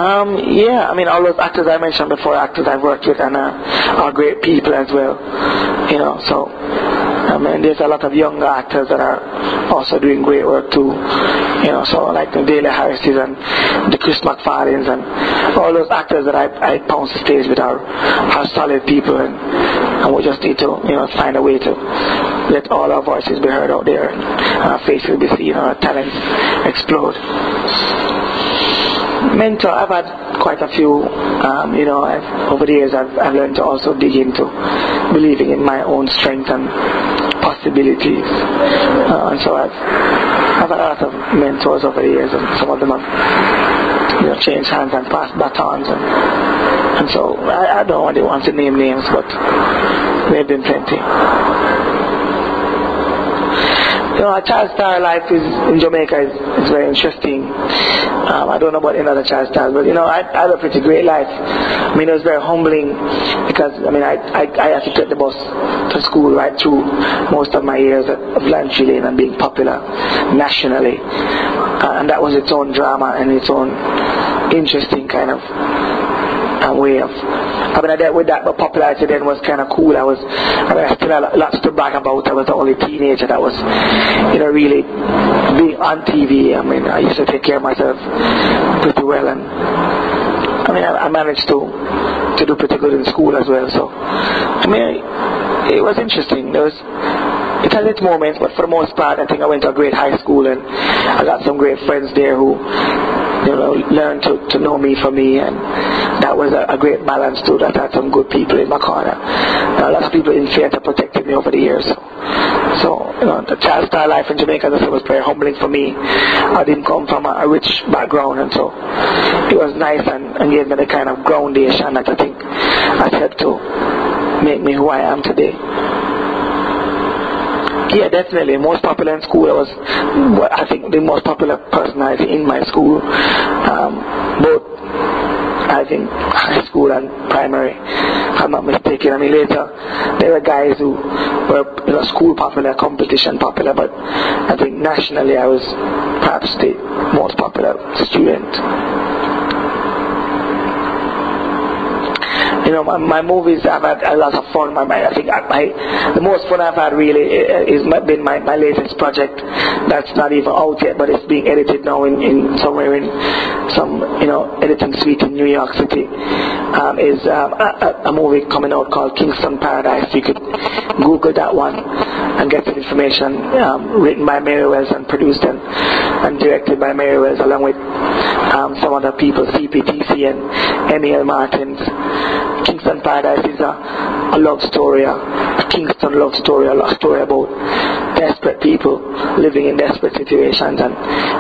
Yeah, I mean, all those actors I mentioned before, actors I've worked with, and are great people as well. You know, so I mean, there's a lot of younger actors that are also doing great work too. You know, so like the Daley Harrises and the Chris McFarlanes and all those actors that I pounce the stage with are solid people, and we just need to, you know, find a way to let all our voices be heard out there, and our faces be seen, and our talents explode. Mentor, I've had quite a few. You know, over the years I've learned to also dig into believing in my own strength and possibilities, and so I've had a lot of mentors over the years, and some of them have, you know, changed hands and passed batons, and so I don't really want to name names, but there have been plenty. You know, a child star life in Jamaica is very interesting. I don't know about any other child stars, but you know, I had a pretty great life. I mean, it was very humbling because I mean, I had to take the bus to school right through most of my years of Blanche Lane and being popular nationally, and that was its own drama and its own interesting kind of way of. I mean, I dealt with that, but popularity then was kind of cool. I still had lots to brag about. I was the only teenager that was, you know, really being on TV. I mean, I used to take care of myself pretty well, and I mean, I managed to do pretty good in school as well. So, I mean, it was interesting. It had its moments, but for the most part, I think I went to a great high school, and I got some great friends there who, you know, learned to know me for me, and that was a great balance too. That I had some good people in my corner. A lot of people in theatre protected me over the years. So you know, the child star life in Jamaica, as I said, was very humbling for me. I didn't come from a rich background, and so it was nice and gave me the kind of groundation that I think has helped to make me who I am today. Yeah, definitely. Most popular in school, I think the most popular personality in my school, both I think high school and primary, if I'm not mistaken. I mean, later there were guys who were, you know, school popular, competition popular, but I think nationally I was perhaps the most popular student. You know, my movies, I've had a lot of fun. I think the most fun I've had really is been my latest project that's not even out yet, but it's being edited now in somewhere in some, you know, editing suite in New York City. Is a movie coming out called Kingston Paradise. You could Google that one and get the information. Written by Mary Wells and produced and directed by Mary Wells, along with some other people, CPTC and Emil Martins. Kingston Paradise is a love story, a Kingston love story, a love story about desperate people living in desperate situations and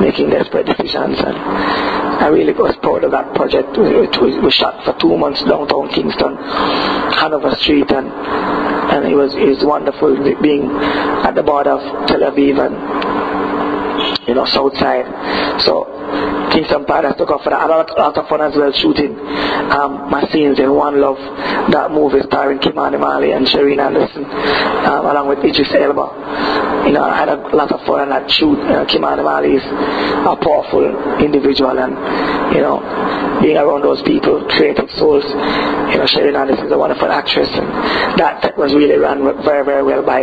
making desperate decisions. And I really was proud of that project. It was shot for 2 months downtown Kingston, Hanover Street, and it was wonderful being at the border of Tel Aviv and, you know, south side. So Kingston Paradise took off for that. I had a lot of fun as well shooting my scenes in One Love, that movie starring Kimani Mali and Shireen Anderson, along with Idris Elba. You know, I had a lot of fun on that shoot. Kimani Mali is a powerful individual, and, you know, being around those people, creative souls. You know, Shireen Anderson is a wonderful actress, and that was really run very, very well by,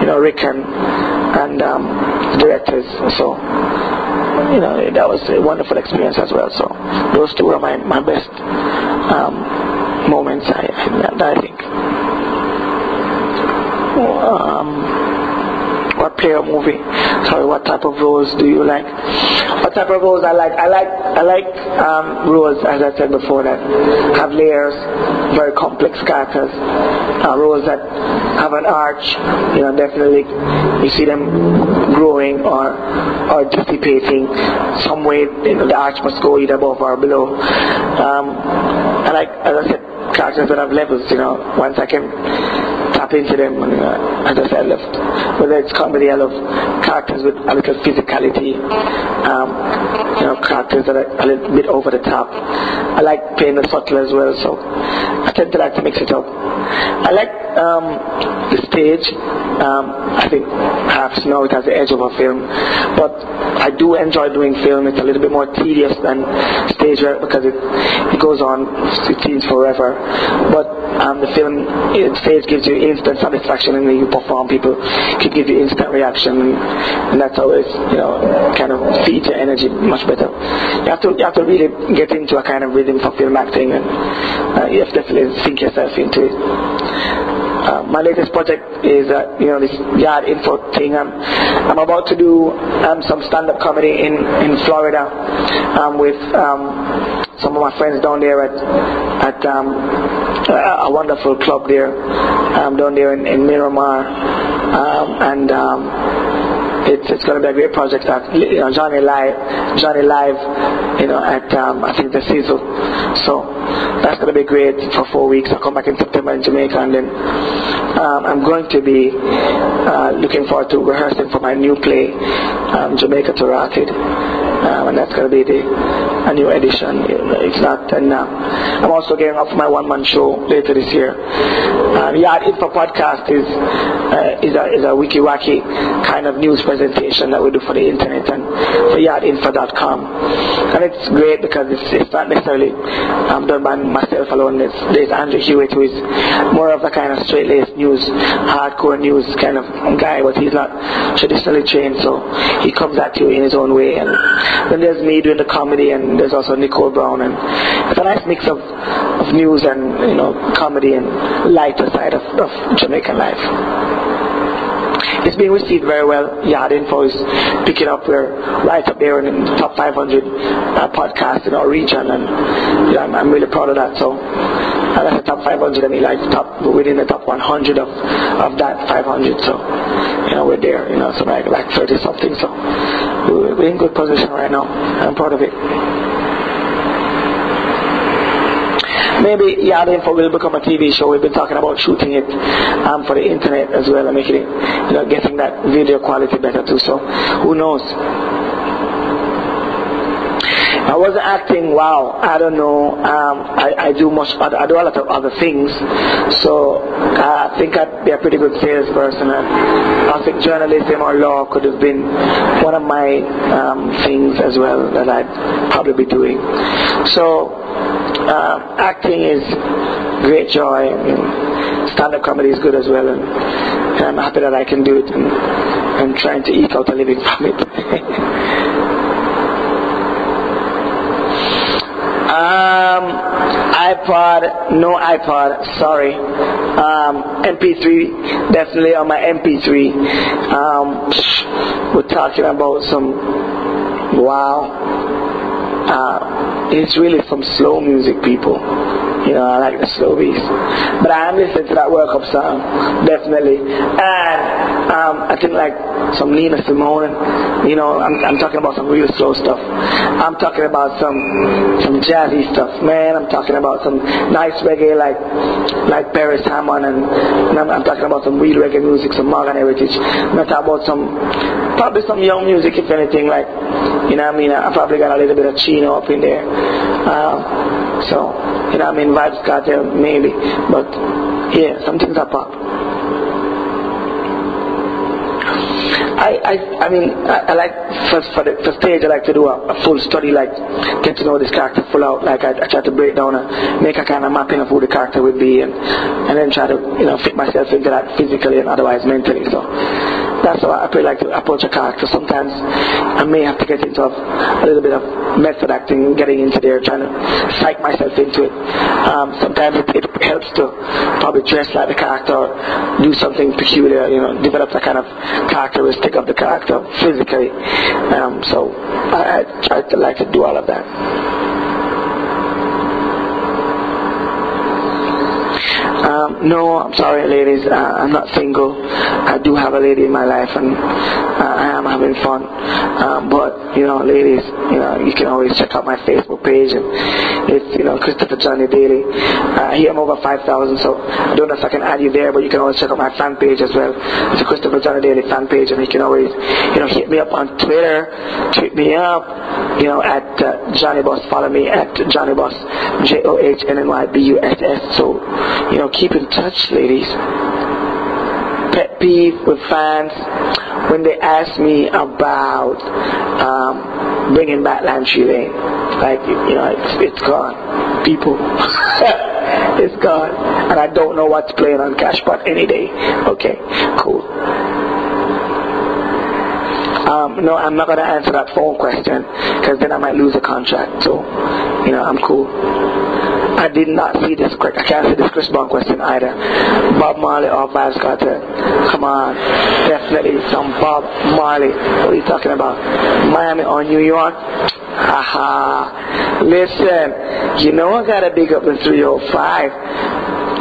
you know, Rick and directors. So, you know, that was a wonderful experience as well. So those two are my best moments, I think. What player or movie? Sorry, what type of roles do you like? What type of roles I like? I like roles, as I said before, that have layers, very complex characters. Roles that have an arch, you know, definitely you see them growing or dissipating. Some way, you know, the arch must go either above or below. I like, as I said, characters that have levels, you know. Once I can tap into them, and, as I said, whether it's comedy, I love characters with a little physicality, you know, characters that are a little bit over the top. I like playing the subtle as well, so I tend to like to mix it up. I like the stage. I think perhaps now it has the edge of a film, but I do enjoy doing film. It's a little bit more tedious than stage work because it goes on, it seems forever. But the film, stage gives you instant satisfaction, and when you perform, people can give you instant reaction, and that's always, kind of feeds your energy much better. You have to really get into a kind of rhythm for film acting, and you have to definitely sink yourself into it. My latest project is this yard info thing. I'm about to do some stand-up comedy in Florida with some of my friends down there at a wonderful club there down there in Miramar, and it's going to be a great project. That Johnny Live, at I think the Sizzle. So that's going to be great for 4 weeks. I'll come back in September in Jamaica, and then I'm going to be looking forward to rehearsing for my new play, Jamaica to Rotted, and that's going to be a new edition. It's not, and I'm also getting up for my one-man show later this year. Yard Info podcast is a wiki-wacky kind of news presentation that we do for the internet and for yardinfo.com, and it's great because it's not necessarily done by myself alone. There's Andrew Hewitt, who is more of the kind of straight-laced news, hardcore news kind of guy, but he's not traditionally trained, so he comes at you in his own way. And then there's me doing the comedy, and there's also Nicole Brown, and it's a nice mix of news and comedy and lighter side of Jamaican life. It's being received very well. Yard Info is picking up. We're right up there in the top 500 podcasts in our region, and I'm really proud of that. So that's the top 500. I mean, like within the top 100 of that 500. So we're there. So like 30 something. So we're in good position right now. I'm proud of it. Maybe Yard Info will become a TV show. We've been talking about shooting it for the internet as well, and making it, getting that video quality better too. So who knows? I wasn't acting. Wow, I don't know. I do I do a lot of other things. So I think I'd be a pretty good salesperson. I think journalism or law could have been one of my things as well that I'd probably be doing. So acting is great joy. Stand-up comedy is good as well, and I'm happy that I can do it, and I'm trying to eke out a living from it. iPod, no iPod, sorry. MP3, definitely on my MP3. We're talking about some, it's really some slow music, people. I like the slow beats. But I am listening to that World Cup song, definitely. And I think like some Nina Simone. I'm talking about some real slow stuff. I'm talking about some jazzy stuff, man. I'm talking about some nice reggae like Paris Hammond, and I'm talking about some real reggae music, some modern heritage. I'm talking about probably some young music, if anything, like, I probably got a little bit of Chino up in there. Vibes Cartel, maybe, but yeah, some things are pop. I like for stage. I like to do a full study, like get to know this character full out. Like I try to break down and make a kind of mapping of who the character would be, and then try to fit myself into that physically and otherwise mentally. So that's how I pretty like to approach a character. Sometimes I may have to get into a little bit of method acting, getting into there, trying to psych myself into it. Sometimes it helps to probably dress like the character, or do something peculiar, develop the kind of characteristic of the character physically. So I try to like to do all of that. No, I'm sorry, ladies. I'm not single. I do have a lady in my life, and I am having fun. But, ladies, you can always check out my Facebook page. And it's, Christopher Johnny Daley. Here I'm over 5,000, so I don't know if I can add you there, but you can always check out my fan page as well. It's a Christopher Johnny Daley fan page, and you can always, hit me up on Twitter, tweet me up, at Johnny Boss. Follow me at Johnny Boss, JOHNNYBUSS. So, keep in touch, ladies. Pet peeve with fans when they ask me about bringing back Lantry Lane. Like, it's gone. People. It's gone. And I don't know what's playing on Cashpot any day. Okay, cool. No, I'm not going to answer that phone question because then I might lose a contract. So, I'm cool. I did not see this. I can't see this Chris Brown question either. Bob Marley or Vybz Kartel? Come on. Definitely some Bob Marley. What are you talking about? Miami or New York? Haha. Listen, I gotta big up the 305.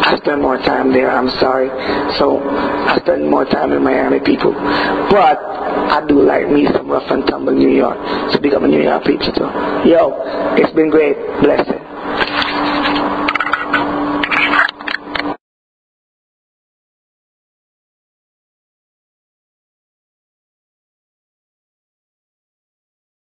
I spend more time there, I'm sorry. So I spend more time in Miami, people. But I do like me some rough and tumble New York. So big up my New York people too. Yo, it's been great. Blessing.